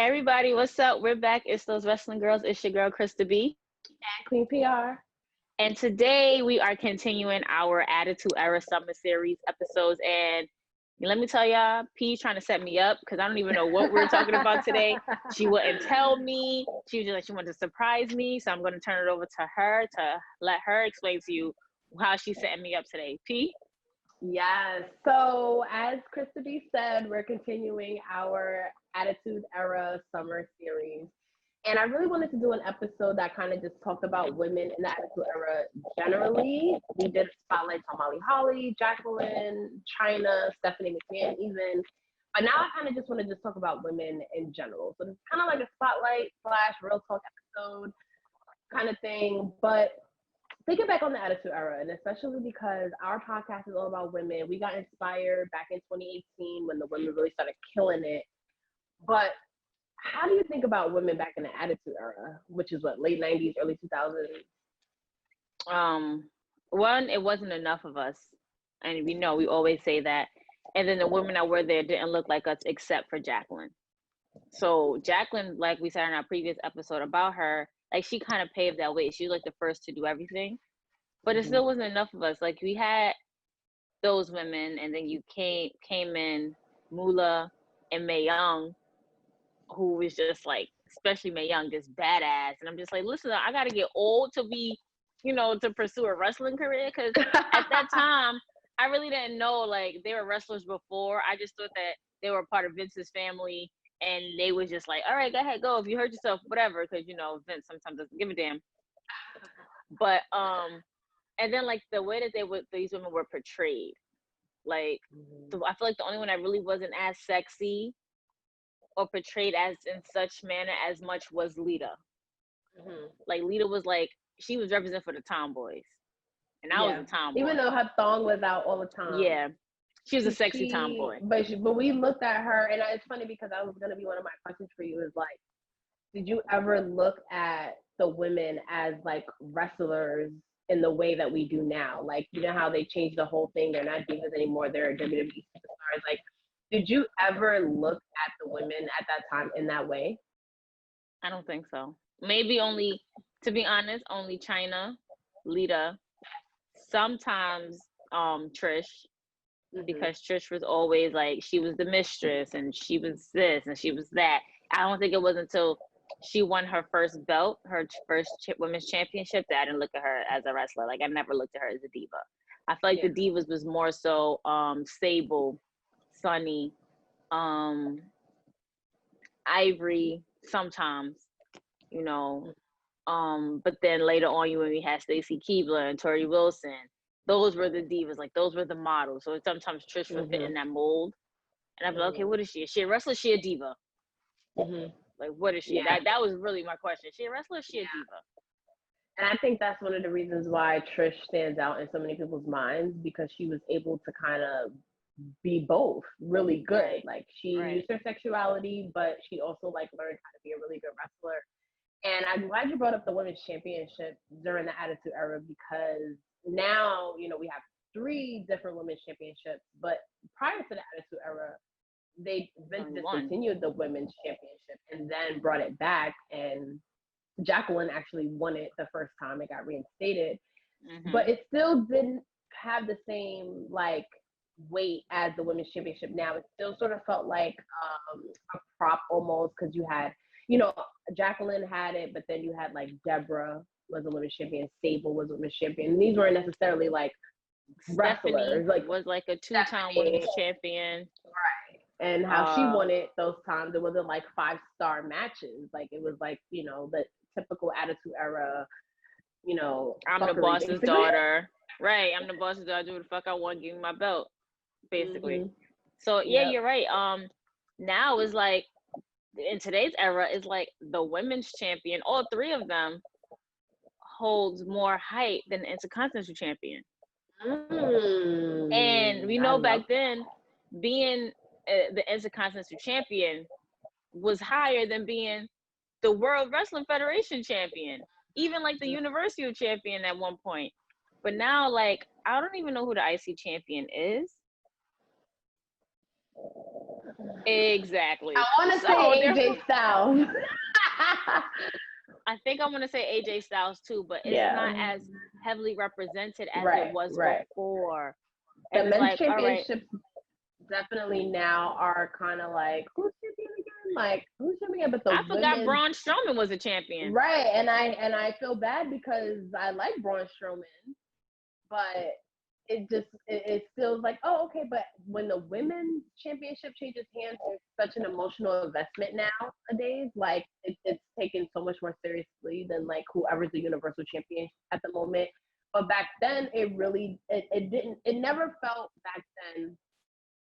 Hey everybody, what's up? We're back. It's those wrestling girls. It's your girl Krista B. And Queen P.R. And today we are continuing our Attitude Era Summer Series episodes. And let me tell y'all, P's trying to set me up because I don't even know what we're talking about today. She wouldn't tell me. She was just like, she wanted to surprise me. So I'm going to turn it over to her to let her explain to you how she's setting me up today. P? Yes. So as Krista B said, we're continuing our Attitude Era Summer Series. And I really wanted to do an episode that kind of just talked about women in the Attitude Era generally. We did spotlights on Molly Holly, Jacqueline, China, Stephanie McMahon even. But now I kind of just want to just talk about women in general. So it's kind of like a spotlight / real talk episode kind of thing. But thinking back on the Attitude Era, and especially because our podcast is all about women, we got inspired back in 2018 when the women really started killing it. But how do you think about women back in the Attitude Era, which is what, late 90s, early 2000s? One, it wasn't enough of us. And we know, we always say that. And then the women that were there didn't look like us except for Jacqueline. So Jacqueline, like we said in our previous episode about her, like she kind of paved that way. She was like the first to do everything. But it still wasn't enough of us. Like we had those women, and then you came in Moolah and Mae Young, who was just like, especially Mae Young, just badass. And I'm just like, listen, I got to get old to be, to pursue a wrestling career. Because at that time, I really didn't know, like, they were wrestlers before. I just thought that they were part of Vince's family. And they was just like, all right, go ahead, go. If you hurt yourself, whatever. Because, Vince sometimes doesn't give a damn. But, and then, like, the way that these women were portrayed. Like, I feel like the only one that really wasn't as sexy or portrayed as in such manner as much was Lita. Like Lita was like, she was represented for the tomboys, and I was a tomboy. Even though her thong was out all the time. Yeah, she was a sexy tomboy. But we looked at her, and it's funny because that was gonna be one of my questions for you. Is like, did you ever look at the women as like wrestlers in the way that we do now? Like, you know how they changed the whole thing? They're not divas anymore. They're WWE superstars. Like, did you ever look at the women at that time in that way? I don't think so. Maybe only, to be honest, only China, Lita, sometimes Trish, because Trish was always like, she was the mistress and she was this and she was that. I don't think it was until she won her first belt, her first women's championship, that I didn't look at her as a wrestler. Like, I never looked at her as a diva. I feel like the divas was more so Sable, Sonny, Ivory sometimes, but then later on when we had Stacy Keibler and Tori Wilson, those were the divas, like those were the models. So sometimes Trish would fit in that mold, and I'd be like, okay, what is she? Is she a wrestler? Is she a diva? Like, what is she? That was really my question. Is she a wrestler? Is she a diva? And I think that's one of the reasons why Trish stands out in so many people's minds, because she was able to kind of be both really good. Like, she used her sexuality, but she also like learned how to be a really good wrestler. And I'm glad you brought up the women's championship during the Attitude Era, because now, we have 3 different women's championships, but prior to the Attitude Era, Vince discontinued the women's championship and then brought it back, and Jacqueline actually won it the first time it got reinstated. But it still didn't have the same like weight as the women's championship now. It still sort of felt like a prop almost, because you had, Jacqueline had it, but then you had like Deborah was a women's champion, Sable was a women's champion. And these weren't necessarily like wrestlers. Like, was like a 2-time women's champion. Right. And how she won it those times, it wasn't like 5-star matches. Like, it was like, the typical Attitude Era, I'm the boss's basically. Daughter. Right. I'm the boss's daughter. Do what the fuck I want. Give me my belt. Basically. So you're right. Now it's like, in today's era, it's like the women's champion, all 3 of them, holds more height than the Intercontinental champion. And we know back then, being the Intercontinental champion was higher than being the World Wrestling Federation champion, even like the Universal champion at one point. But now, like, I don't even know who the IC champion is. Exactly. I want to say AJ Styles. I think I want to say AJ Styles too, but it's not as heavily represented as it was before. The men's championships definitely now are kind of like, who's champion again? Like, who's champion? But I forgot Braun Strowman was a champion. Right, and I feel bad because I like Braun Strowman, but it feels like, oh, okay, but when the women's championship changes hands, it's such an emotional investment nowadays. Like, it's taken so much more seriously than like whoever's the universal champion at the moment. But back then, it never felt back then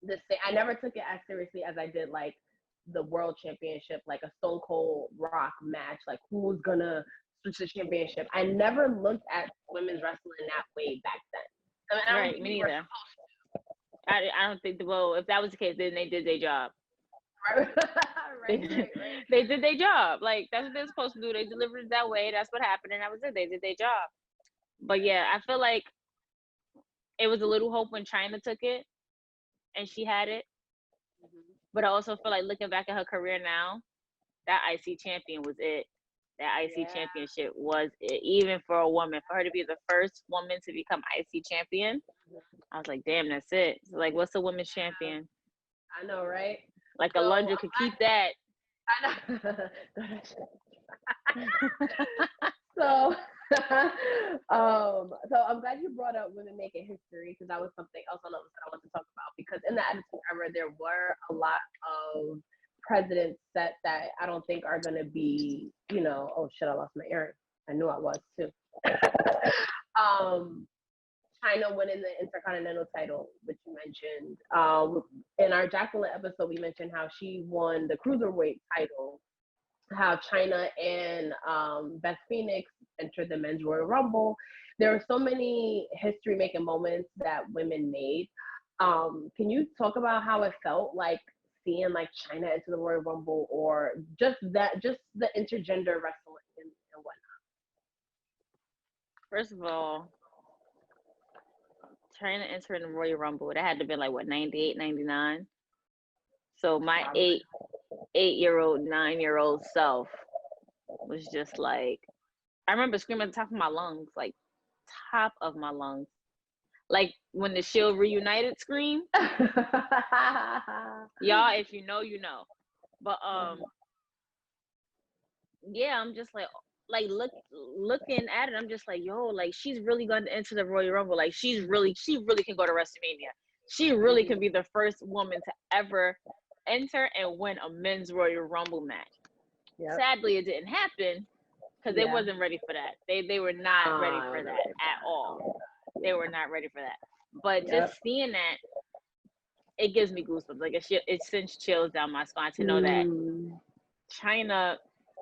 the same. I never took it as seriously as I did like the world championship, like a Stone Cold Rock match, like who's gonna switch the championship. I never looked at women's wrestling that way back then. I mean, right, me neither. I don't think if that was the case, then they did their job. right. They did their job. Like, that's what they're supposed to do. They delivered it that way. That's what happened, and that was it. They did their job. But yeah, I feel like it was a little hope when China took it and she had it. But I also feel like looking back at her career now, that IC champion was it. That IC championship was it. Even for a woman, for her to be the first woman to become IC champion, I was like, damn, that's it. So like, what's a women's champion? I know, right? Like Alundra could keep that. I know. So I'm glad you brought up women making history, because that was something else on the list that I want to talk about. Because in the Attitude Era, there were a lot of presidents that I don't think are going to be, oh shit, I lost my earring. I knew I was too. China winning the Intercontinental title, which you mentioned. In our Jacqueline episode, we mentioned how she won the Cruiserweight title, how China and Beth Phoenix entered the Men's Royal Rumble. There were so many history-making moments that women made. Can you talk about how it felt like seeing like China into the Royal Rumble, or just the intergender wrestling and whatnot? First of all, China entering the Royal Rumble, that had to be like, what, 98, 99? So my 8-year-old, 9-year-old self was just like, I remember screaming at the top of my lungs, like top of my lungs. Like when the Shield reunited scream. Y'all, if you know, you know. But yeah, I'm just like looking at it, I'm just like, yo, like she's really going to enter the Royal Rumble. Like she really can go to WrestleMania. She really can be the first woman to ever enter and win a men's Royal Rumble match. Yep. Sadly, it didn't happen because they wasn't ready for that. They were not ready for that at all. They were not ready for that. But just seeing that, it gives me goosebumps. Like it sends chills down my spine to know that China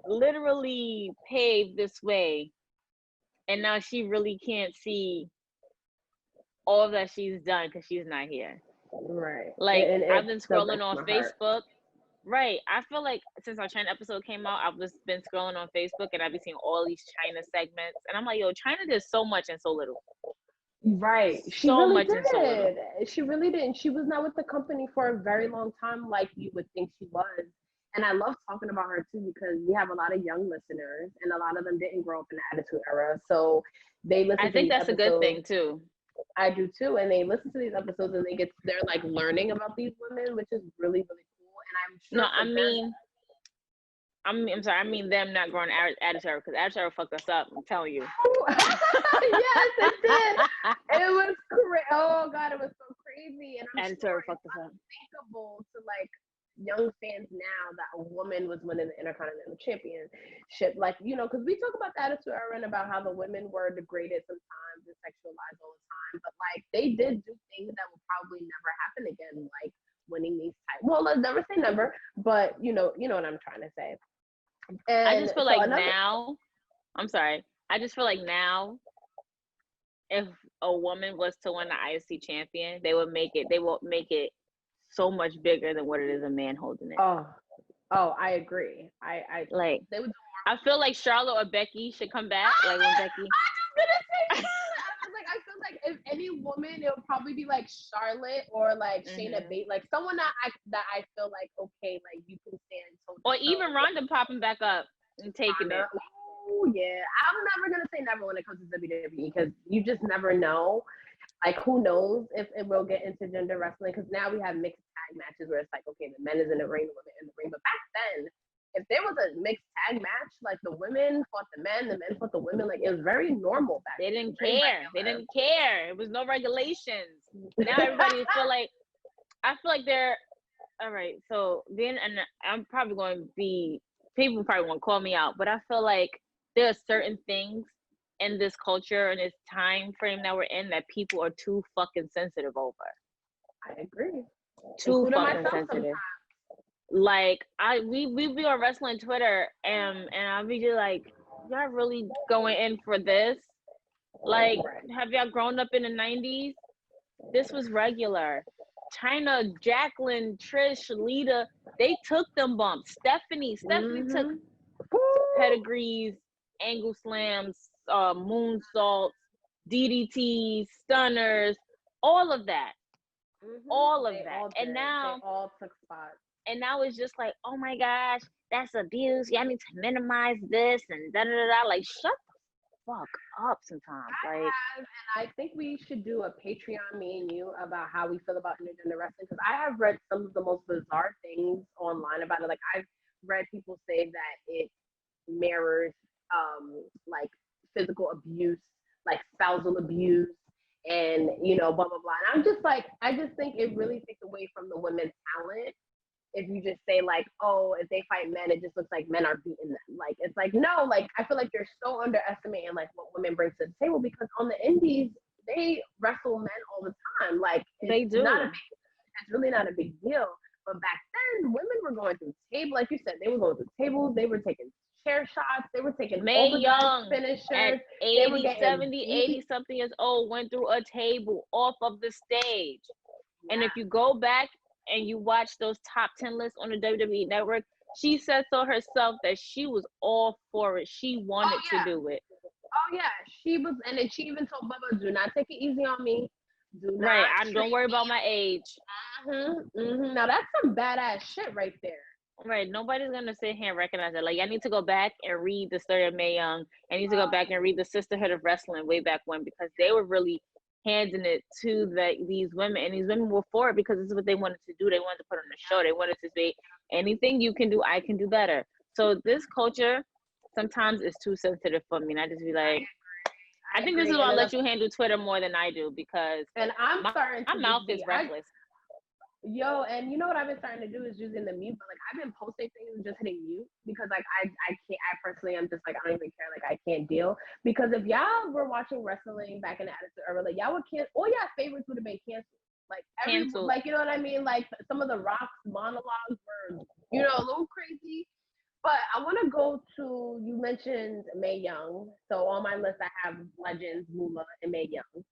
literally paved this way, and now she really can't see all that she's done because she's not here. Right. Like I've been scrolling on Facebook. Right. I feel like since our China episode came out, I've just been scrolling on Facebook and I've been seeing all these China segments, and I'm like, yo, China did so much and so little. Right. She so really much did. And so little. She really did. And she was not with the company for a very long time like you would think she was. And I love talking about her too, because we have a lot of young listeners and a lot of them didn't grow up in the Attitude Era. So they listen to these episodes. I think that's a good thing too. I do too. And they listen to these episodes and they're like learning about these women, which is really, really cool. And I'm sure. No, I'm sorry. I mean them not growing Attitude Era, because Attitude Era fucked us up. I'm telling you. Yes, it did. It was crazy. Oh God, it was so crazy. And I'm sure it's unthinkable to like young fans now that a woman was winning the Intercontinental Championship. Like, because we talk about the Attitude Era and about how the women were degraded sometimes and sexualized all the time, but like they did do things that will probably never happen again, like winning these titles. Well, let's never say never, but you know what I'm trying to say. And I just feel like now, I'm sorry. I just feel like now, if a woman was to win the IC champion, they will make it so much bigger than what it is a man holding it. Oh, I agree. I like they would. I feel like Charlotte or Becky should come back. Like when Becky. I was gonna say. I feel like if any woman, it'll probably be like Charlotte or like Shayna Bate, like someone that I feel like okay, like you can stand toe to toe. Or even Ronda popping back up and taking it. Oh yeah, I'm never gonna say never when it comes to WWE because you just never know. Like who knows if it will get into gender wrestling? Because now we have mixed tag matches where it's like okay, the men is in the ring, the women in the ring. But back then, if there was a mixed tag match, like the women fought the men fought the women, like it was very normal back then. They didn't care. They didn't care. It was no regulations. Now everybody feel like, I feel like they're, all right, so then, and I'm probably going to be, people probably won't call me out, but I feel like there are certain things in this culture and this time frame that we're in that people are too fucking sensitive over. I agree. Too fucking sensitive. Like we be on wrestling Twitter and I'll be just like, y'all really going in for this? Like, have y'all grown up in the 90s? This was regular. China, Jacqueline, Trish, Lita, they took them bumps. Stephanie took pedigrees, angle slams, moonsaults, DDTs, stunners, all of that. All of that. And now they all took spots. And now it's just like, oh my gosh, that's abuse. Y'all need to minimize this and da da da. Like, shut the fuck up sometimes. Like, and I think we should do a Patreon, me and you, about how we feel about intergender wrestling, because I have read some of the most bizarre things online about it. Like, I've read people say that it mirrors like physical abuse, like spousal abuse, and blah blah blah. And I'm just like, I just think it really takes away from the women's talent if you just say like, oh, if they fight men, it just looks like men are beating them. Like, it's like, no, like, I feel like you're so underestimating like what women bring to the table, because on the indies, they wrestle men all the time. Like, they do. It's really not a big deal. But back then, women were going through tables, like you said, they were going through tables, they were taking chair shots, they were taking Mae Young finishers. At 80, 70, 80 something years old, went through a table off of the stage. Yeah. And if you go back and you watch those top 10 lists on the WWE network, she said so herself that she was all for it. She wanted to do it. Oh yeah, she was, and then she even told Bubba, "Do not take it easy on me. Do not right, I don't worry about my age." Now that's some badass shit right there. Right, nobody's gonna sit here and recognize that. Like, I need to go back and read the story of Mae Young. I need to go back and read the Sisterhood of Wrestling way back when, because they were really handing it to these women, and these women were for it because this is what they wanted to do. They wanted to put on the show. They wanted to say, anything you can do, I can do better. So this culture sometimes is too sensitive for me, and I just be like, I think this is why I'll let you handle Twitter more than I do, because my mouth is reckless. Yo, and you know what I've been starting to do is using the mute, but like I've been posting things and just hitting mute, because like I can't, I personally am just like, I don't even care, like I can't deal, because if y'all were watching wrestling back in the Attitude Era, like y'all would all y'all favorites would have been canceled. Like like, you know what I mean? Like some of the Rock's monologues were, a little crazy. But I want to go to, you mentioned Mae Young. So on my list, I have legends, Moolah and Mae Young.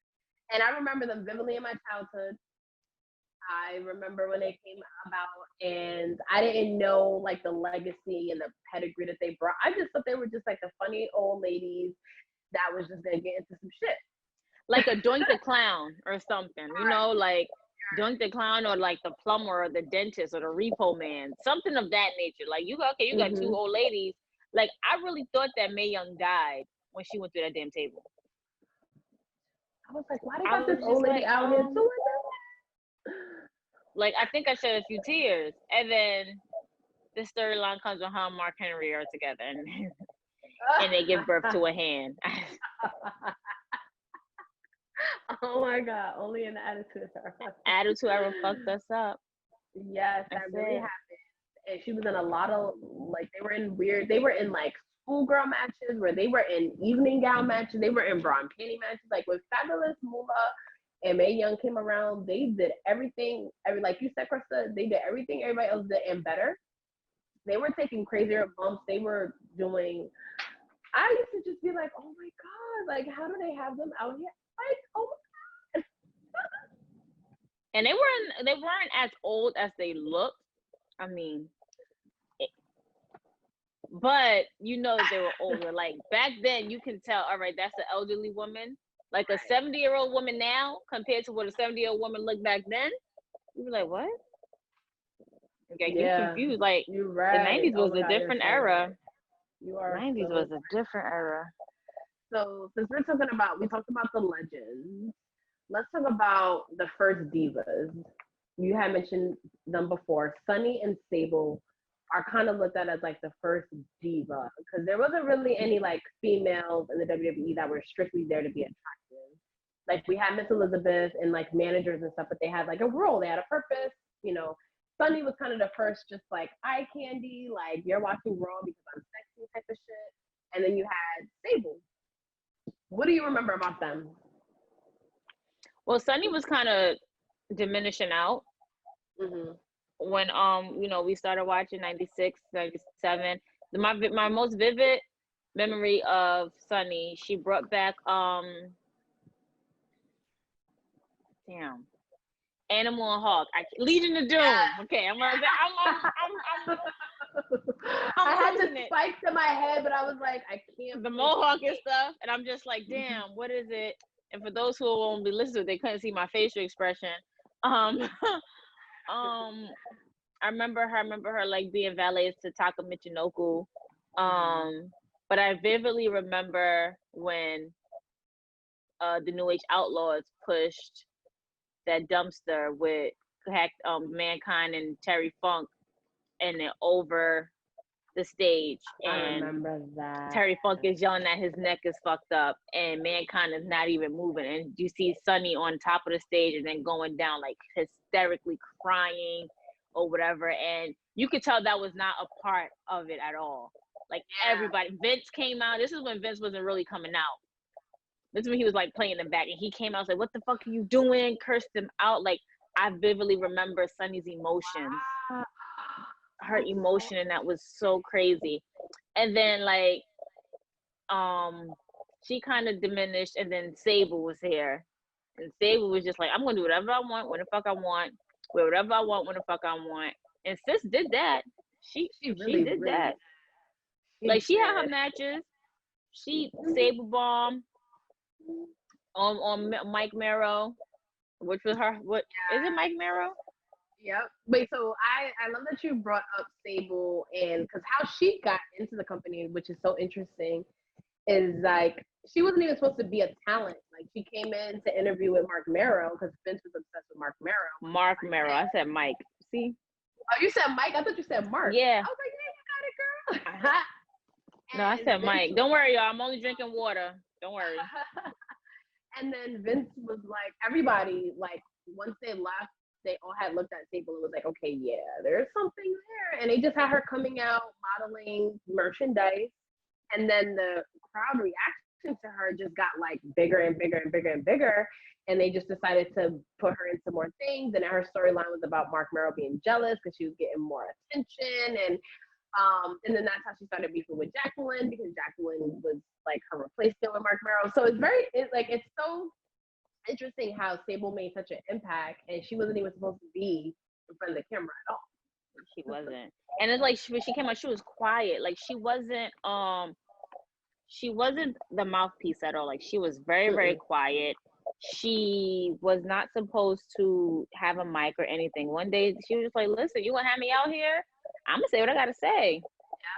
And I remember them vividly in my childhood. I remember when they came about, and I didn't know like the legacy and the pedigree that they brought. I just thought they were just like the funny old ladies that was just going to get into some shit. Like a Doink the Clown or something, like Doink the Clown, or like the plumber or the dentist or the repo man, something of that nature. Like, you got two old ladies. Like, I really thought that Mae Young died when she went through that damn table. I was like, why they got this old lady out here doing that? Like, I think I shed a few tears, and then this storyline comes when her and Mark Henry are together, and they give birth to a hand. Oh my God! Only in the Attitude Era. Attitude Era fucked us up. Yes, that really happened. And she was in a lot of like, they were in like schoolgirl matches, where they were in evening gown matches, they were in bra and panty matches. Like with Fabulous Moolah and Mae Young came around, they did everything. Like you said, Krista, they did everything everybody else did and better. They were taking crazier bumps. They were doing. I used to just be like, oh my God, like how do they have them out here? Like, oh my God. And they weren't as old as they looked. I mean, but they were older. Like back then, you can tell. All right, that's an elderly woman. Like a 70-year-old woman now compared to what a 70-year-old woman looked back then, you'd be like, what? Okay, you confused. Like, you're right. The 90s was a different era. You are 90s was a different era. So since we talked about the legends, let's talk about the first divas. You had mentioned them before. Sonny and Sable are kind of looked at as like the first diva because there wasn't really any like females in the WWE that were strictly there to be attractive. Like we had Miss Elizabeth and like managers and stuff, but they had like a role, they had a purpose, you know. Sonny was kind of the first, just like eye candy, like you're watching Raw because I'm sexy type of shit. And then you had Sable. What do you remember about them? Well, Sonny was kind of diminishing out when we started watching 96, 97. My most vivid memory of Sonny, she brought back Animal and Hawk. Legion of Doom. Okay, I'm I had the spikes in my head, but I was like, I can't. The mohawk and stuff, and I'm just like, damn, what is it? And for those who won't be listening, they couldn't see my facial expression. I remember her like being valet to Taka Michinoku. But I vividly remember when the New Age Outlaws pushed that dumpster with Mankind and Terry Funk, and then over the stage, and I remember that Terry Funk is yelling that his neck is fucked up, and Mankind is not even moving, and you see Sonny on top of the stage and then going down like hysterically crying or whatever, and you could tell that was not a part of it at all. Like everybody, Vince came out. This is when Vince wasn't really coming out. This is when he was like playing them back, and he came out and said, "What the fuck are you doing?" Cursed him out. Like I vividly remember Sonny's emotions. Her emotion, and that was so crazy. And then like she kind of diminished, and then Sable was here, and Sable was just like, I'm gonna do whatever I want when the fuck I want, wear whatever I want when the fuck I want. And sis did that. She really did that. Like she had her matches. She Sable bomb on Mike Marrow, which was her. What is it, Mike Marrow? Yep. Wait, so I love that you brought up Sable, and because how she got into the company, which is so interesting, is like she wasn't even supposed to be a talent. Like she came in to interview with Mark Marrow because Vince was obsessed with Mark Marrow. Mark Marrow. I said Mike. See? Oh, you said Mike? I thought you said Mark. Yeah. I was like, yeah, you got it, girl. No, I said Mike. Don't worry, y'all. I'm only drinking water. Don't worry. And then Vince was like, everybody, like, once they left, they all had looked at Sable and was like, okay, yeah, there's something there. And they just had her coming out, modeling merchandise. And then the crowd reaction to her just got like bigger and bigger and bigger and bigger. And they just decided to put her into more things. And her storyline was about Mark Marrow being jealous because she was getting more attention. And then that's how she started beefing with Jacqueline, because Jacqueline was like her replacement with Mark Marrow. So it's so interesting how Sable made such an impact, and she wasn't even supposed to be in front of the camera at all. She wasn't. And it's like when she came out, she was quiet. Like she wasn't the mouthpiece at all. Like she was very, very quiet. She was not supposed to have a mic or anything. One day she was just like, listen, you want to have me out here? I'm going to say what I got to say.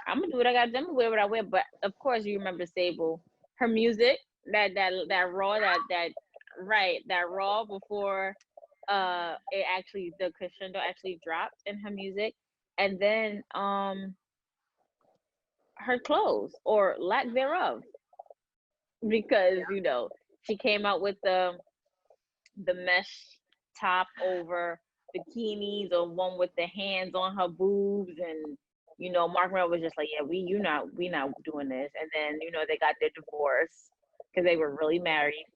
I'm going to do what I got to do. I'm going to wear what I wear. But of course you remember Sable. Her music, that raw, that raw before the crescendo actually dropped in her music. And then her clothes, or lack thereof. Because, she came out with the mesh top over bikinis, or one with the hands on her boobs, and Mark Marrow was just like, yeah, we not doing this. And then they got their divorce because they were really married,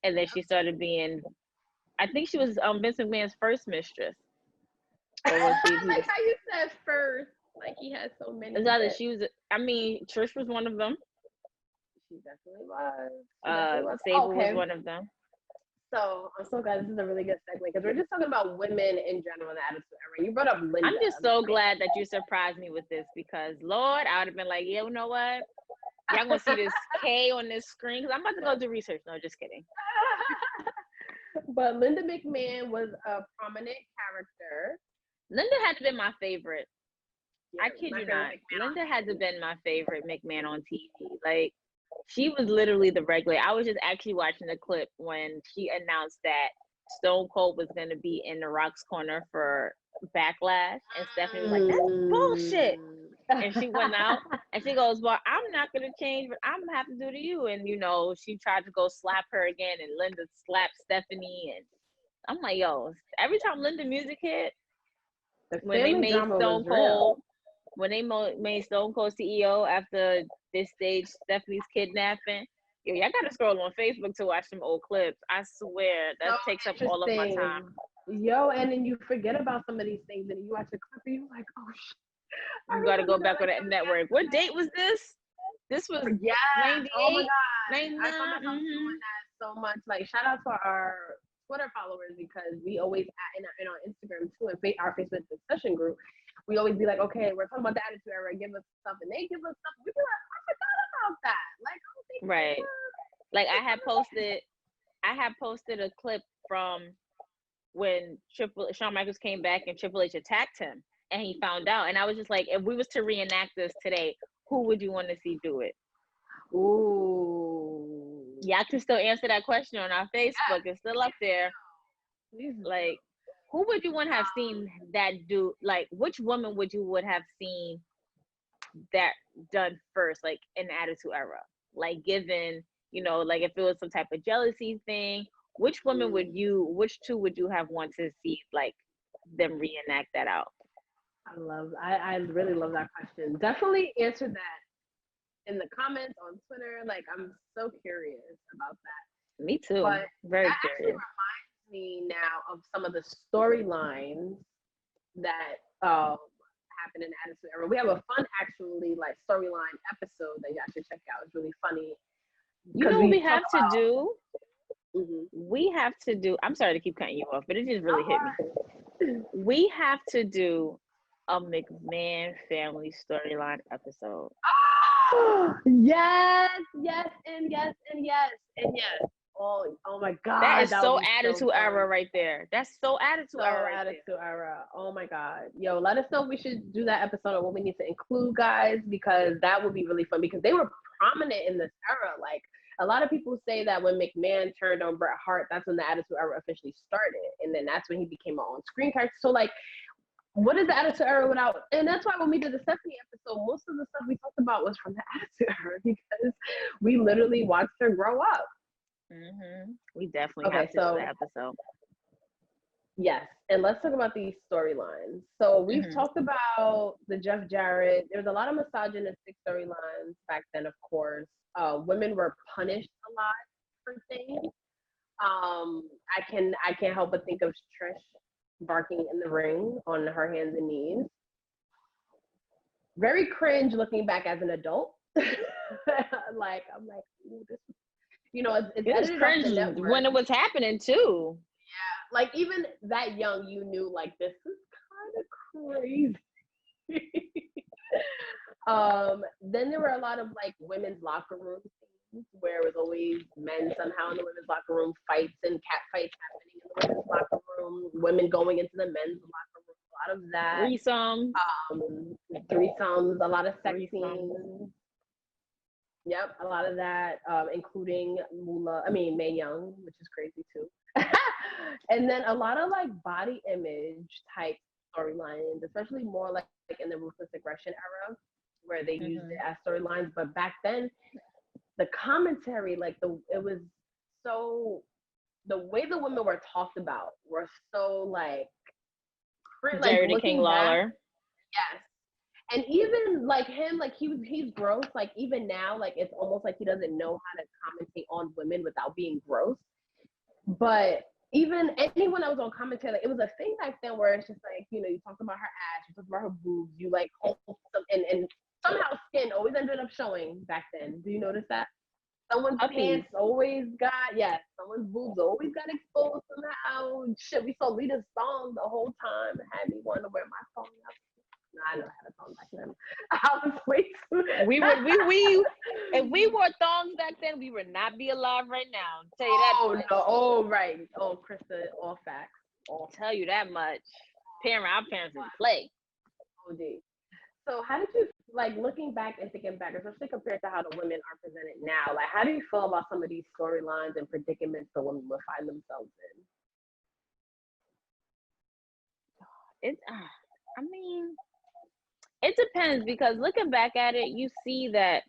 and then she started being, I think she was Vince McMahon's first mistress. Or was she, like how you said first, like he had so many. It's either she was, Trish was one of them. She definitely was. Sable was one of them. So I'm so glad this is a really good segue, because we're just talking about women in general in the Attitude Era. You brought up Linda. I'm just so glad that you surprised me with this, because Lord, I would have been like, yeah, you know what? Y'all gonna see this K on this screen because I'm about to go do research. No, just kidding. But Linda McMahon was a prominent character. Linda had to be my favorite. Yeah, I kid you not. Linda had to been my favorite McMahon on TV. Like, she was literally the regular. I was just actually watching the clip when she announced that Stone Cold was going to be in The Rock's corner for Backlash. And Stephanie was like, that's bullshit. And she went out and she goes, well, I'm not going to change, but I'm going to have to do to you. And, you know, she tried to go slap her again, and Linda slapped Stephanie. And I'm like, yo, every time Linda music hit, when they made Stone Cold, when they made Stone Cold CEO after this stage, Stephanie's kidnapping, yo, y'all gotta scroll on Facebook to watch some old clips. I swear that takes up all of my time. Yo, and then you forget about some of these things, and you watch a clip and you're like, oh shit. You gotta go back on that network. What date was this? This was 98. Oh my god, 99. I saw myself doing that so much. Like, shout out to our Twitter followers, because we always in our Instagram too, and our Facebook discussion group, we always be like, okay, we're talking about the Attitude Era, give us stuff, and they give us stuff. We be like, I forgot about that. Like, I don't think right. Like, I had posted a clip from when Shawn Michaels came back and Triple H attacked him, and he found out. And I was just like, if we was to reenact this today, who would you want to see do it? Ooh. Y'all can still answer that question on our Facebook. It's still up there. Like, who would you want to have seen that do? Like, which woman would have seen that done first, like in the Attitude Era? Like, given, you know, like if it was some type of jealousy thing, which two would you have want to see, like, them reenact that out? I really love that question. Definitely answer that in the comments on Twitter. Like, I'm so curious about that. Me too. But very that curious. Reminds me now of some of the storylines that happened in the Attitude Era. We have a fun, actually, like, storyline episode that y'all should check out. It's really funny. You know what we have to do? Mm-hmm. We have to do. I'm sorry to keep cutting you off, but it just really hit me. We have to do a McMahon family storyline episode. Yes. Oh my god. That is so Attitude Era right there. That's so Attitude Era right Attitude Era. Oh my god. Yo, let us know if we should do that episode, or what we need to include, guys, because that would be really fun, because they were prominent in this era. Like, a lot of people say that when McMahon turned on Bret Hart, that's when the Attitude Era officially started, and then that's when he became an on-screen character. So, like, what is the Attitude Era without? And that's why when we did the Stephanie episode, most of the stuff we talked about was from the Attitude Era, because we literally watched her grow up. Mm-hmm. We definitely have to do that episode. Yes, and let's talk about these storylines. So we've talked about the Jeff Jarrett. There's a lot of misogynistic storylines back then, of course. Women were punished a lot for things. I can't help but think of Trish barking in the ring on her hands and knees. Very cringe looking back as an adult. Like, I'm like, ooh, this, you know, it was cringe when it was happening too. Yeah, like, even that young, you knew, like, this is kind of crazy. Then there were a lot of, like, women's locker room scenes where it was always men somehow in the women's locker room, fights and cat fights happening in the women's locker room, women going into the men's locker room, a lot of that. Threesomes, a lot of sex scenes. Yep, a lot of that, including Mae Young, which is crazy too. And then a lot of, like, body image type storylines, especially more like in the Ruthless Aggression era, where they used it as storylines. But back then, the commentary, like, the way the women were talked about were so, like Jerry the King Lawler. Yes. And even, like, him, like, he's gross. Like, even now, like, it's almost like he doesn't know how to commentate on women without being gross. But even anyone that was on commentary, like, it was a thing back then where it's just like, you know, you talk about her ass, you talk about her boobs, you, like, hold some, and somehow skin always ended up showing back then. Do you notice that? Someone's pants always someone's boobs always got exposed somehow. Shit, we saw Lita's thong the whole time. It had me wanting to wear my thong out. I know how to talk back then. I was way too. If we wore thongs back then, we would not be alive right now. I'll tell you that. Oh no! Oh right! Oh, Krista, all facts. I'll tell you that much. Our parents didn't play. OD. So how did you, like, looking back and thinking back, especially compared to how the women are presented now, like, how do you feel about some of these storylines and predicaments the women will find themselves in? I mean, it depends, because looking back at it, you see that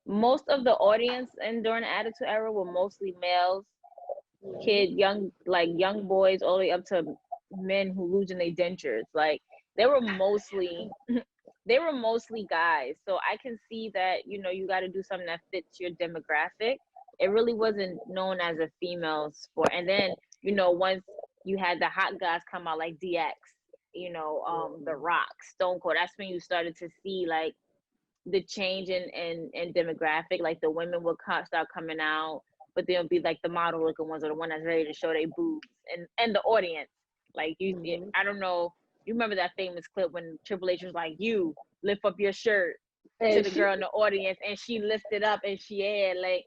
most of the audience and during the Attitude Era were mostly males, young boys, all the way up to men who losing their dentures. Like, they were mostly guys. So I can see that, you got to do something that fits your demographic. It really wasn't known as a female sport. And then, once you had the hot guys come out like DX, The Rock, Stone Cold, that's when you started to see like the change in demographic. Like, the women would start coming out, but they'll be like the model looking ones, or the one that's ready to show their boobs, and the audience. Like, I don't know, you remember that famous clip when Triple H was like, "You lift up your shirt," to the girl in the audience, and she lifted up, and she had like,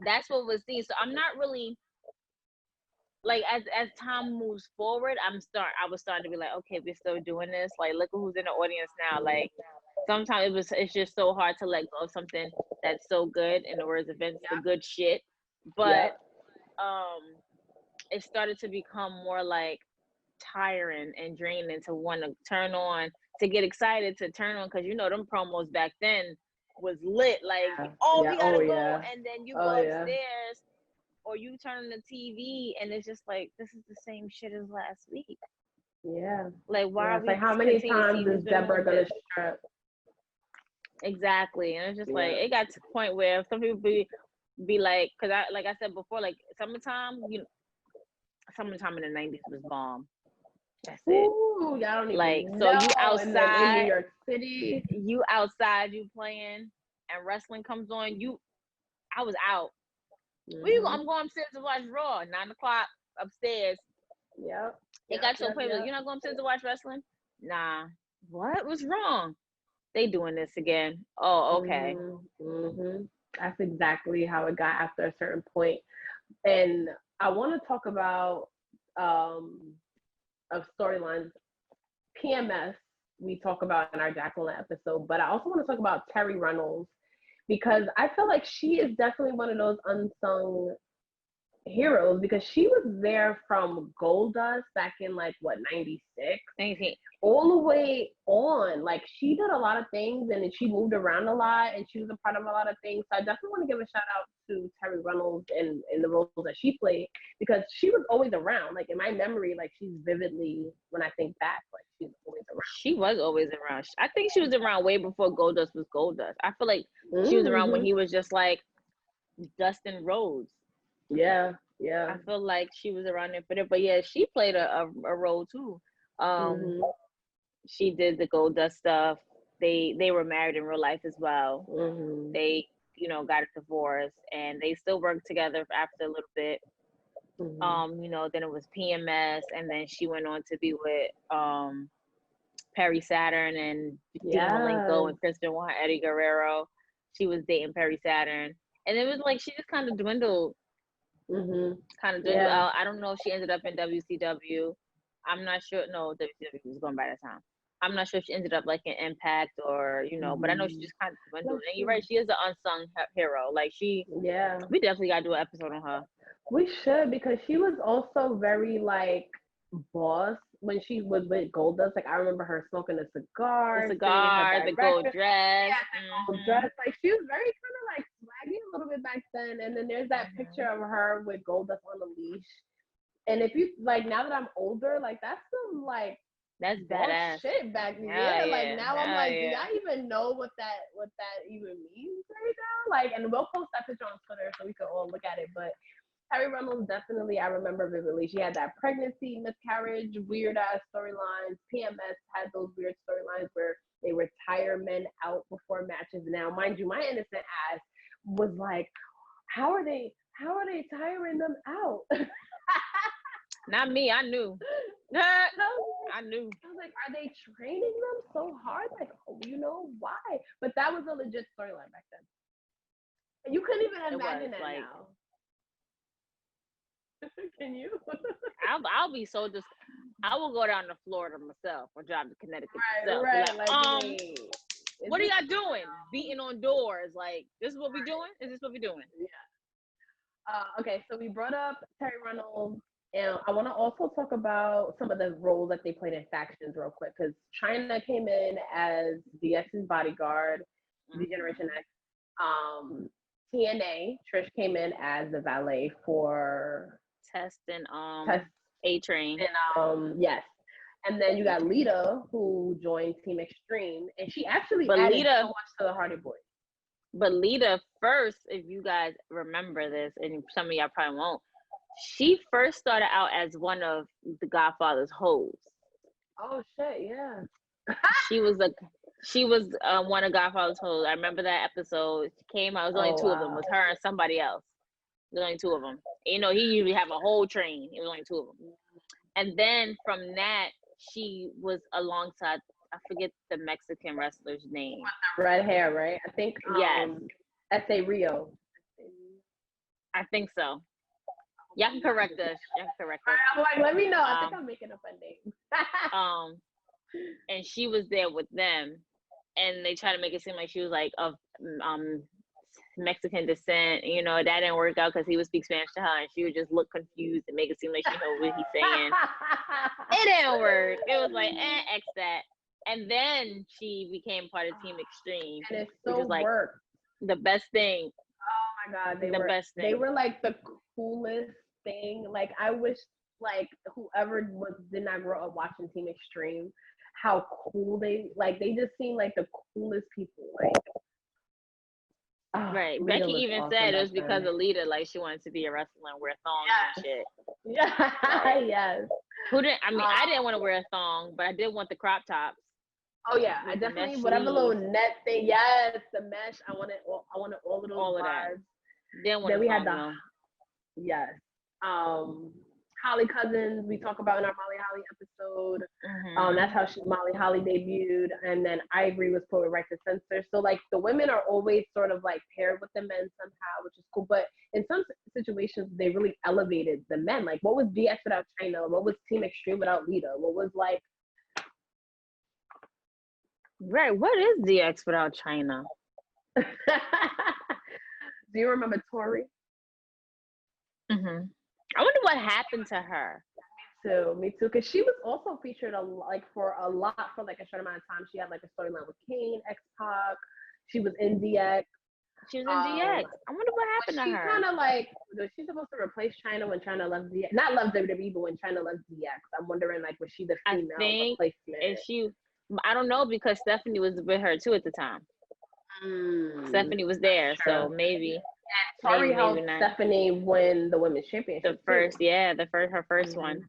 that's what was seen. So I'm not really, like, as time moves forward, I was starting to be like, okay, we're still doing this. Like, look at who's in the audience now. Like, sometimes it's just so hard to let go of something that's so good. In the words of Vince, the good shit. But it started to become more like tiring and draining to want to turn on, to get excited to turn on, because them promos back then was lit. Like, we gotta go, and then you go upstairs, or you turn on the TV, and it's just like, this is the same shit as last week. Yeah. Like, why are we? Like, how many times is Deborah gonna strip? Exactly, and it's just like, it got to the point where some people be like, because like I said before, like, summertime in the 90s was bomb. That's it. Ooh, y'all don't even like know. So you outside in New York City, you playing, and wrestling comes on. I was out. Where you go? I'm going upstairs to watch Raw. 9:00 upstairs. Yep. It got to a point where you're not going upstairs to watch wrestling. Nah. What was wrong? They doing this again. Oh, okay. That's exactly how it got after a certain point. And I want to talk about of storylines. PMS we talk about in our Jacqueline episode, but I also want to talk about Terri Runnels, because I feel like she is definitely one of those unsung heroes, because she was there from Goldust back in like 96, all the way on. Like, she did a lot of things, and she moved around a lot, and she was a part of a lot of things. So I definitely want to give a shout out to Terri Runnels and the roles that she played, because she was always around. Like, in my memory, like, she's vividly, when I think back, like, she's always around. She was always around. I think she was around way before Goldust was Goldust. I feel like she was around when he was just like Dustin Rhodes. Yeah. I feel like she was around there for it. But yeah, she played a role too. She did the Goldust stuff. They were married in real life as well. They got a divorce, and they still worked together after a little bit. Then it was PMS, and then she went on to be with Perry Saturn and Dean Malenko and Kristen Juan, Eddie Guerrero. She was dating Perry Saturn, and it was like she just kind of dwindled. Out. I don't know if she ended up in WCW. I'm not sure. No, WCW was going by that time. I'm not sure if she ended up like in Impact or but I know she just kind of dwindled. And you're right, she is an unsung hero. Like, we definitely got to do an episode on her. We should, because she was also very like boss when she was with Goldust. Like, I remember her smoking a cigar, the gold dress. Gold dress. Like, she was very kind of like swaggy a little bit back then. And then there's that picture of her with Goldust on the leash. And if you like, now that I'm older, like, that's some like, that's badass shit back then. Like, now I'm like, do I even know what that even means right now? Like, and we'll post that picture on Twitter so we can all look at it. But Terri Runnels, definitely, I remember vividly. She had that pregnancy, miscarriage, weird ass storylines. PMS had those weird storylines where they would tire men out before matches. Now, mind you, my innocent ass was like, how are they tiring them out? Not me. I knew. I knew. I was like, are they training them so hard? Like, why? But that was a legit storyline back then. You couldn't even imagine that like, now. Can you? I'll be so I will go down to Florida myself or drive to Connecticut myself. Right. Like, what are y'all doing? Beating on doors. Like, this is what we doing? Is this what we doing? Yeah. Okay, so we brought up Terri Runnels, and I want to also talk about some of the roles that they played in factions real quick, because China came in as DX's bodyguard, the Generation X. TNA, Trish came in as the valet for Test and Test A-Train. And yes. And then you got Lita, who joined Team Extreme, and she actually added so much to the Hardy Boys. But Lita first, if you guys remember this, and some of y'all probably won't, she first started out as one of the Godfather's hoes. Oh shit, yeah. She was one of Godfather's hoes. I remember that episode. She came out. It was only two of them. It was her and somebody else. There was only two of them. You know, he usually have a whole train. It was only two of them. And then from that, she was alongside, I forget the Mexican wrestler's name. With the red hair, right? I think. Yes. S.A. Rio. I think so. Y'all can correct us. I'm like, let me know. I think I'm making up a name. And she was there with them, and they tried to make it seem like she was like of Mexican descent. You know, that didn't work out because he would speak Spanish to her, and she would just look confused and make it seem like she know what he's saying. It didn't work. It was like, X that. And then she became part of Team Extreme, and it which was like the best thing. Oh my God, best thing. They were like the coolest thing. Like, I wish like whoever did not grow up watching Team Extreme, how cool they just seem like the coolest people. Like, right. Becky even awesome said it was because of Lita, like she wanted to be a wrestler and wear thongs and shit. Yeah, like, yes. Who didn't? I mean, I didn't want to wear a thong, but I did want the crop tops. Oh yeah, I definitely whatever little net thing. Yes, the mesh. I wanted all of those all vibes. Of that. Then we had the yes. Holly Cousins, we talk about in our Molly Holly episode. Mm-hmm. That's how Molly Holly debuted, and then Ivory was put with Right to Censor. So like the women are always sort of like paired with the men somehow, which is cool. But in some situations, they really elevated the men. Like, what was DX without China? What was Team Extreme without Lita? What was like? Right, what is DX without China? Do you remember Tori? Mm-hmm. I wonder what happened to her. Me too, because she was also featured for a short amount of time. She had like a storyline with Kane, X-Pac. She was in DX. She was in DX. I wonder what happened to her. She kind of like, was she supposed to replace China when China left DX? Not left WWE, but when China left DX. I'm wondering, like, was she the female replacement? And I don't know, because Stephanie was with her too at the time. Stephanie was there, so maybe. And Tori helped Stephanie win the women's championship. Her first one.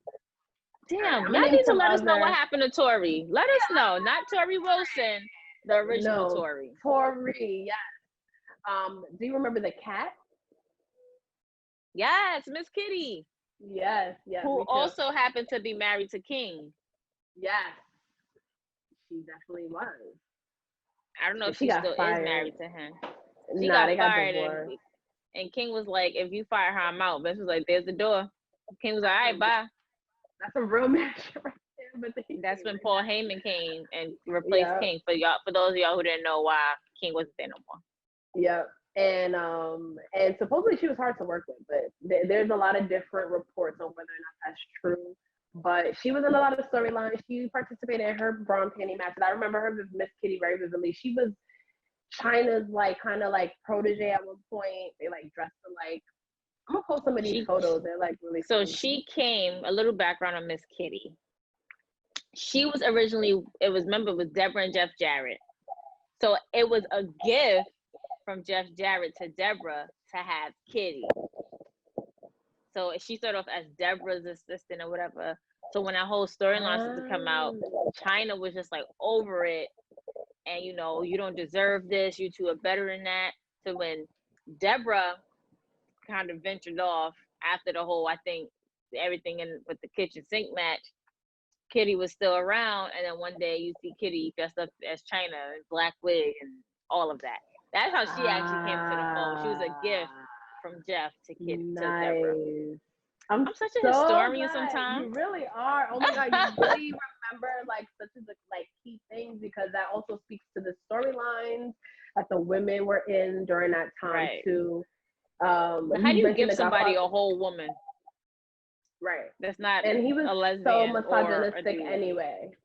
Damn, y'all need to let us know what happened to Tori. Let us know, not Tori Wilson, the original Tori. Tori, yes. Do you remember the cat? Yes, Miss Kitty. Yes. Who also happened to be married to King. Yes, she definitely was. I don't know if she still is married to him. She got fired, and King was like, "If you fire her, I'm out." Vince was like, "There's the door." King was like, "All right, bye." That's a real match right there. But that's when Paul Heyman came and replaced King. For those of y'all who didn't know why King wasn't there no more. Yep. And supposedly she was hard to work with, but there's a lot of different reports on whether or not that's true. But she was in a lot of storylines. She participated in her bra and panty matches. I remember her with Miss Kitty very vividly. She was China's like kind of like protege at one point. They like dressed her like, I'm gonna post some of these photos. They're like really so funny. She came, a little background on Miss Kitty. She was originally, it was Deborah and Jeff Jarrett. So it was a gift from Jeff Jarrett to Deborah to have Kitty. So she started off as Deborah's assistant or whatever. So when that whole storyline started to come out, China was just like over it. And, you know, you don't deserve this. You two are better than that. So when Deborah kind of ventured off after the whole, I think, everything in with the kitchen sink match, Kitty was still around. And then one day you see Kitty dressed up as China, black wig and all of that. That's how she actually came to the fold. She was a gift from Jeff to Kid to Deborah. I'm such a so historian glad. sometimes. You really are. Oh my God, you really remember like such as like key things, because that also speaks to the storylines that the women were in during that time too. How do you give somebody a whole woman? Right. That's not and he was a lesbian so misogynistic anyway.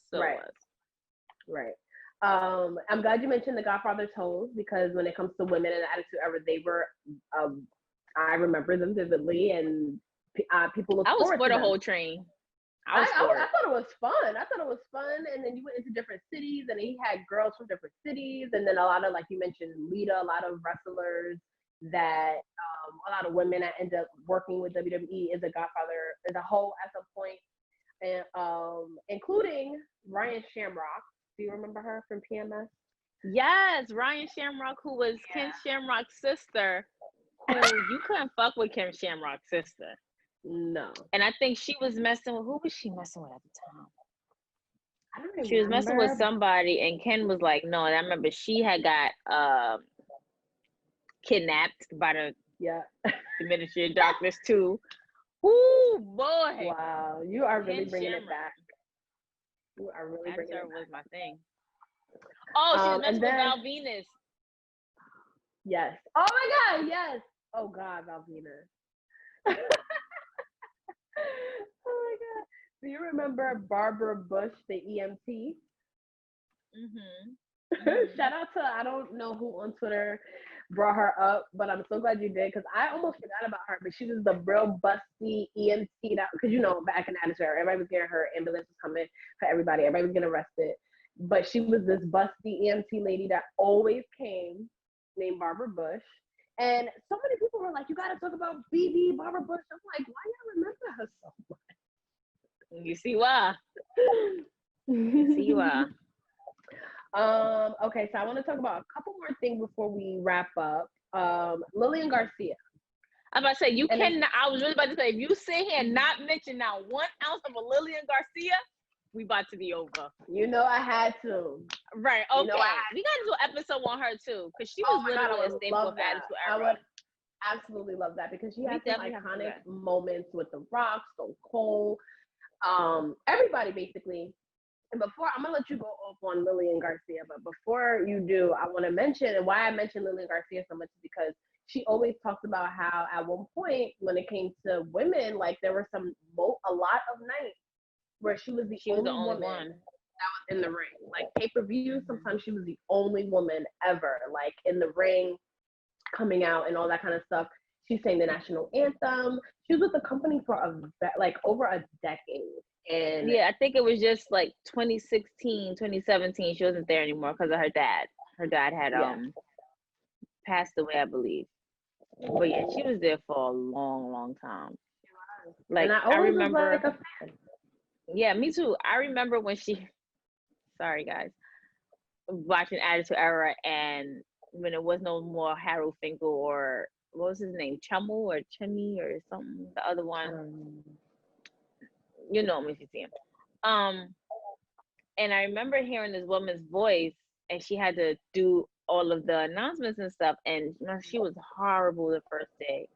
So right. I'm glad you mentioned the Godfather's hoes, because when it comes to women in the Attitude Era, they were I remember them vividly, and people look forward to them. I was for the whole train. I thought it was fun. And then you went into different cities, and he had girls from different cities, and then a lot of, like you mentioned, Lita, a lot of wrestlers that a lot of women that end up working with WWE is a hoe at some point, and including Ryan Shamrock. Do you remember her from PMS? Yes, Ryan Shamrock, who was Ken Shamrock's sister. Who you couldn't fuck with Ken Shamrock's sister. No. And I think she was messing with, who was she messing with at the time? I don't remember. She was messing with somebody, and Ken was like, no. And I remember she had got kidnapped by the Ministry of Darkness too. Ooh, boy. Wow, you are really bringing it back. You are really bringing it back. Was my thing. Oh, she was messing with Val Venus. Yes. Oh my God, yes. Oh God, Val Venus. Oh my God. Do you remember Barbara Bush, the EMT? Shout out to, I don't know who on Twitter brought her up, but I'm so glad you did, because I almost forgot about her. But she was the real busty EMT, because you know, back in that era, everybody was getting hurt, ambulance was coming for everybody, everybody was getting arrested. But she was this busty EMT lady that always came, named Barbara Bush. And so many people were like, you got to talk about BB, Barbara Bush. I'm like, why y'all remember her so much? You see why. Okay, so I want to talk about a couple more things before we wrap up. Lillian Garcia. I'm about to say, I was really about to say, if you sit here and not mention now 1 ounce of a Lillian Garcia, we about to be over. You know I had to. Right, okay. We got to do an episode on her too, because she was literally a staple of Attitude Era. I would absolutely love that, because she had some iconic moments with The Rock, Stone Cold, everybody basically. And before, I'm going to let you go off on Lillian Garcia, but before you do, I want to mention, and why I mentioned Lillian Garcia so much is because she always talked about how at one point, when it came to women, like there were a lot of nights where she was the only woman that was in the ring. Like pay-per-view, sometimes she was the only woman ever, like in the ring, coming out and all that kind of stuff. She sang the national anthem. She was with the company for over a decade. And yeah, I think it was just like 2016, 2017. She wasn't there anymore because of her dad. Her dad had passed away, I believe. But yeah, she was there for a long, long time. Like and I remember, was like a fan. Yeah, me too. I remember when sorry guys, watching Attitude Era, and when it was no more Harold Finkel or what was his name, Chummel or Chummy or something, the other one. You know him if you see him. And I remember hearing this woman's voice, and she had to do all of the announcements and stuff, and she was horrible the first day.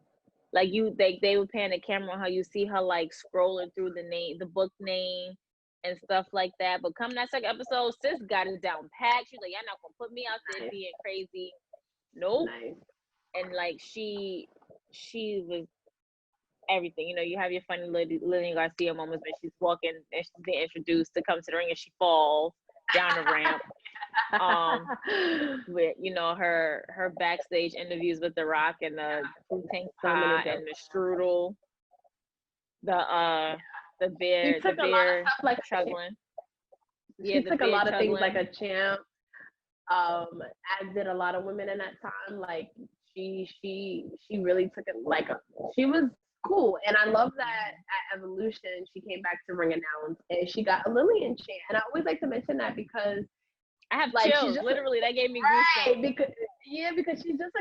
Like they would pan the camera on her, you see her like scrolling through the book name and stuff like that. But come that second episode, sis got it down pat. She's like, y'all not gonna put me out there being crazy. Nope. Nice. And like she was everything. You know, you have your funny Lillian Garcia moments when she's walking and she's being introduced to come to the ring and she falls down the ramp. With her backstage interviews with The Rock and the food tank pie and the strudel, the beer chuggling. She took a lot of things like a champ. As did a lot of women in that time. Like she really took it like she was cool, and I love that at Evolution she came back to ring announce and she got a Lillian chant, and I always like to mention that because I have chills. Literally, that gave me goosebumps. Because she's just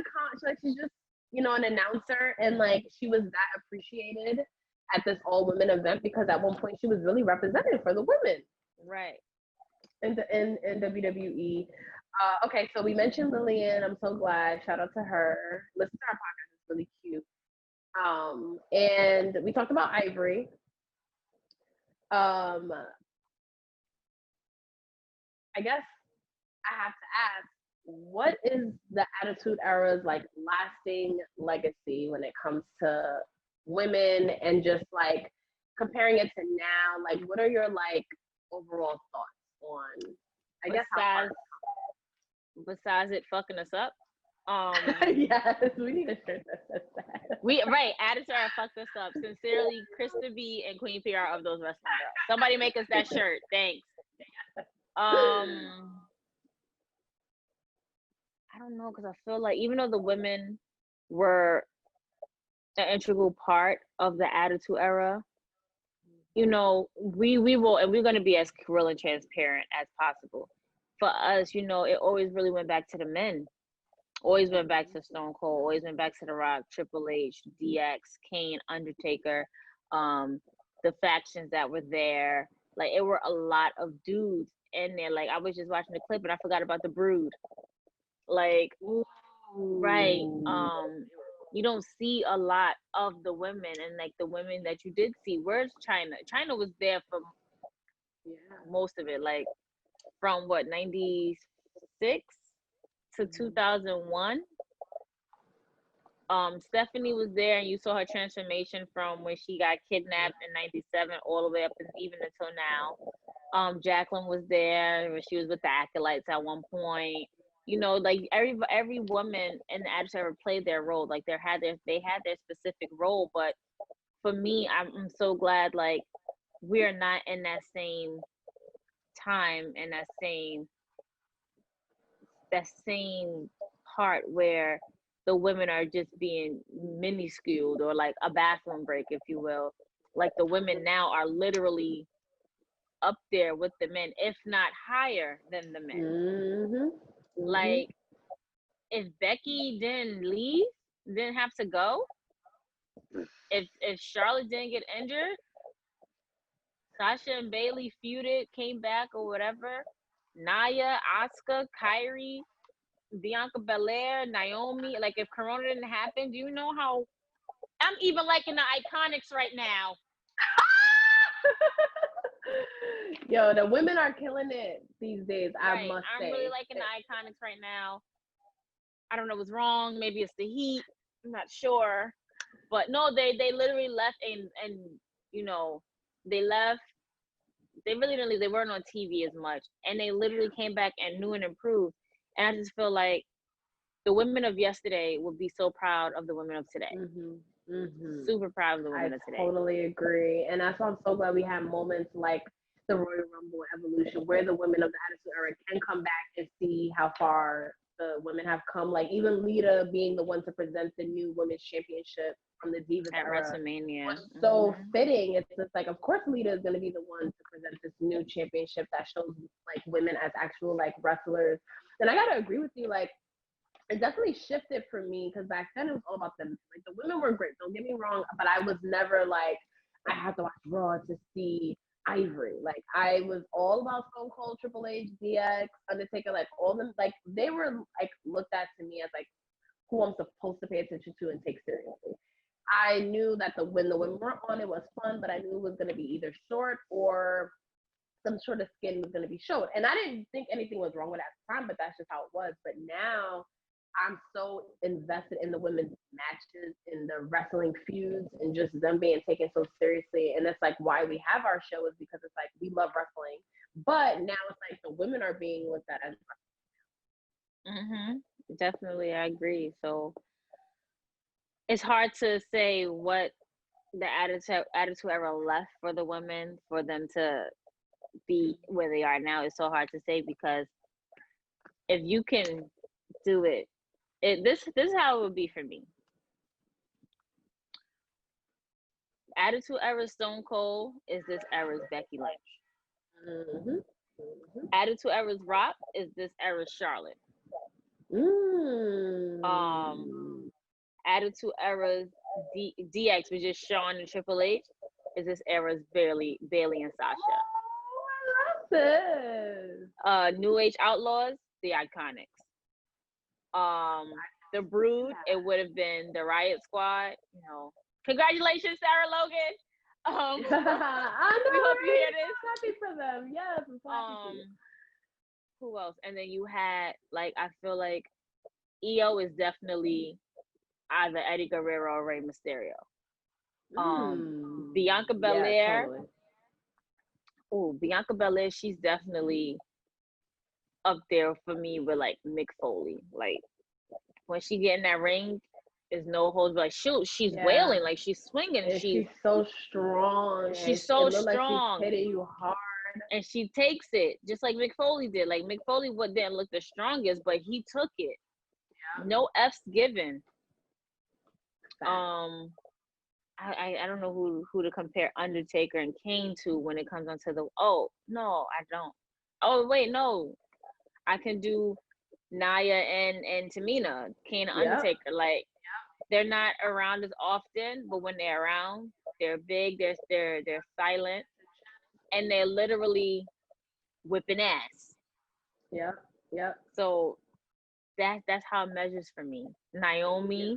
she's just an announcer, and like she was that appreciated at this all women event because at one point she was really represented for the women. Right. In WWE. Okay, so we mentioned Lillian. I'm so glad. Shout out to her. Listen to our podcast. It's really cute. And we talked about Ivory. I guess I have to ask, what is the Attitude Era's like lasting legacy when it comes to women and just like comparing it to now? Like, what are your like overall thoughts on? I guess how besides it fucking us up. yes, we need a shirt that says that. Attitude Era fucked us up. Sincerely, Krista B and Queen P.R of those wrestling girls. Somebody make us that shirt. Thanks. I don't know, because I feel like even though the women were an integral part of the Attitude Era, you know, we will, and we're going to be as real and transparent as possible. For us, you know, it always really went back to the men. Always went back to Stone Cold. Always went back to The Rock, Triple H, DX, Kane, Undertaker, the factions that were there. Like, it were a lot of dudes in there. Like, I was just watching the clip and I forgot about the Brood. Like, right. You don't see a lot of the women, and like the women that you did see, where's China? China was there for most of it, like from what, 96 to 2001. Stephanie was there, and you saw her transformation from when she got kidnapped in 97 all the way up and even until now. Jacqueline was there when she was with the Acolytes at one point. You know, like every woman in the Attitude Era played their role. Like they had their specific role. But for me, I'm so glad like we're not in that same time and that same part where the women are just being minusculed, or like a bathroom break, if you will. Like the women now are literally up there with the men, if not higher than the men. Mm-hmm. Like, if Becky didn't have to go, if Charlotte didn't get injured, Sasha and Bailey feuded, came back or whatever, Nia, Asuka, Kyrie, Bianca Belair, Naomi, like if Corona didn't happen, do you know how I'm even liking the Iconics right now? Yo, the women are killing it these days. Right. I must say. I'm really liking the Iconics right now. I don't know what's wrong. Maybe it's the heat. I'm not sure. But no, they literally left and you know, they left. They really didn't leave. They weren't on TV as much. And they literally came back and new and improved. And I just feel like the women of yesterday would be so proud of the women of today. Super proud of the women of today. I totally agree. And that's why I'm so glad we have moments like the Royal Rumble Evolution, where the women of the Attitude Era can come back and see how far the women have come. Like even Lita being the one to present the new women's championship from the Divas at era WrestleMania was so fitting. It's just like, of course, Lita is going to be the one to present this new championship that shows like women as actual like wrestlers. And I gotta agree with you, like it definitely shifted for me because back then it was all about them. Like the women were great, don't get me wrong, but I was never like I had to watch Raw to see Ivory. Like I was all about Stone Cold, Triple H, DX, Undertaker, like all them. Like they were like looked at to me as like who I'm supposed to pay attention to and take seriously. I knew that when the women were on, it was fun, but I knew it was going to be either short or some sort of skin was going to be showed. And I didn't think anything was wrong with it at the time, but that's just how it was. But now I'm so invested in the women's matches, in the wrestling feuds, and just them being taken so seriously. And it's like why we have our show is because it's like we love wrestling, but now it's like the women are being looked at as wrestling. Definitely, I agree. So it's hard to say what the attitude era left for the women for them to be where they are now. It's so hard to say because if you can do it, this is how it would be for me. Attitude era Stone Cold is this era's Becky Lynch. Attitude era's Rock is this era's Charlotte. Attitude era's DX, which is Shawn and Triple H, is this era's Bailey and Sasha. Oh, I love this. New Age Outlaws the Iconics. The Brood, it would have been the Riot Squad. You know, congratulations, Sarah Logan. I know, we hope you hear this. I'm happy for them. Yes, I'm so happy for you. Who else? And then you had, like, I feel like EO is definitely either Eddie Guerrero or Rey Mysterio. Bianca Belair. Yeah, totally. Oh, Bianca Belair, she's definitely up there for me with like Mick Foley. Like when she get in that ring, there's no holds. Like shoot, she's wailing, like she's swinging. And she's so strong. She's so Like strong. she's hitting you hard. And she takes it just like Mick Foley did. Like Mick Foley didn't look the strongest, but he took it. Yeah. No F's given. I don't know who to compare Undertaker and Kane to when it comes onto the. Oh no, I don't. Oh wait, no, I can do Nia and Tamina, Kane and Undertaker. Like they're not around as often, but when they're around, they're big. They're silent, and they're literally whipping ass. Yeah. So that's how it measures for me. Naomi,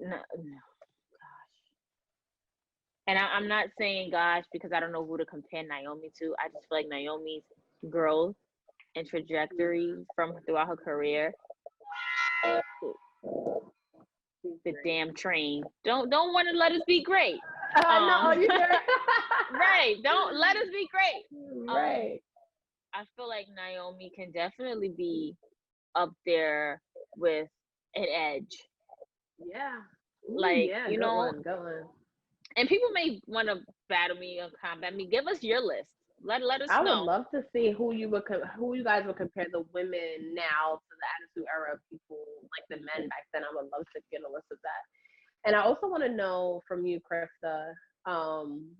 no, gosh. And I'm not saying gosh because I don't know who to compare Naomi to. I just feel like Naomi's growth and trajectory from throughout her career. The damn train. Don't want to let us be great. No, you're right. Don't let us be great. Right. I feel like Naomi can definitely be up there with an Edge. Yeah. Like, you know, go on. And people may want to battle me or combat me. Give us your list. Let us know. I would love to see who you guys would compare the women now to the Attitude Era people, like the men back then. I would love to get a list of that. And I also want to know from you, Krista,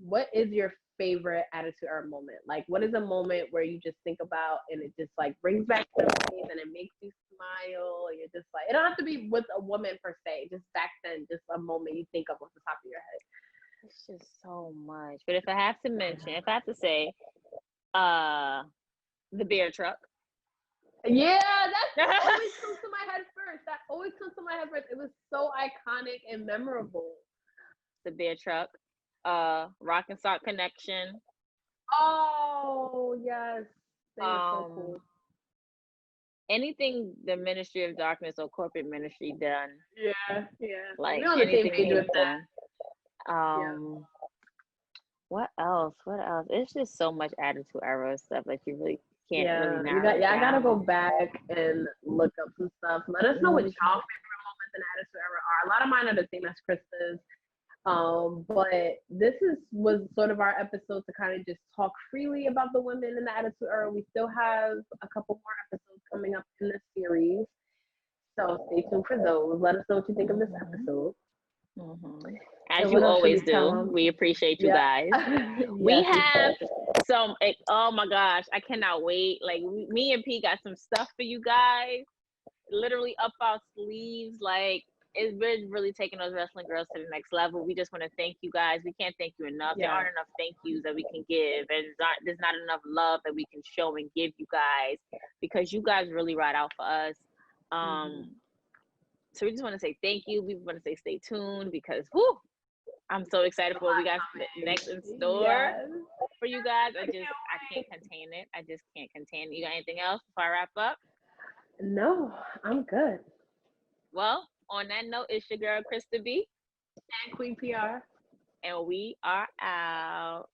what is your favorite Attitude Era moment? Like, what is a moment where you just think about and it just like brings back memories and it makes you smile? Or you're just like, it don't have to be with a woman per se. Just back then, just a moment you think of off the top of your head. It's just so much. But if I have to say, the beer truck. Yeah, that always comes to my head first. It was so iconic and memorable. The beer truck. Rock and Sock Connection. Oh yes. They were so cool. Anything the Ministry of Darkness or corporate ministry done. Yeah. Like we're on the same page with that. What else? It's just so much Attitude Era stuff that you really can't really narrow it down. I gotta go back and look up some stuff. Let us know what y'all favorite moments in Attitude Era are. A lot of mine are the same as Krista's. But this was sort of our episode to kind of just talk freely about the women in the Attitude Era. We still have a couple more episodes coming up in this series, so stay tuned for those. Let us know what you think of this episode. As you always do. We appreciate you guys. We have some, oh my gosh, I cannot wait. Like me and P got some stuff for you guys, literally up our sleeves. Like it's been really taking those wrestling girls to the next level. We just want to thank you guys. We can't thank you enough. There aren't enough thank yous that we can give, and there's not enough love that we can show and give you guys, because you guys really ride out for us. So we just want to say thank you. We want to say stay tuned, because I'm so excited for what we got next in store for you guys. I can't contain it. I just can't contain it. You got anything else before I wrap up? No, I'm good. Well, on that note, it's your girl Krista B and Queen P.R. and we are out.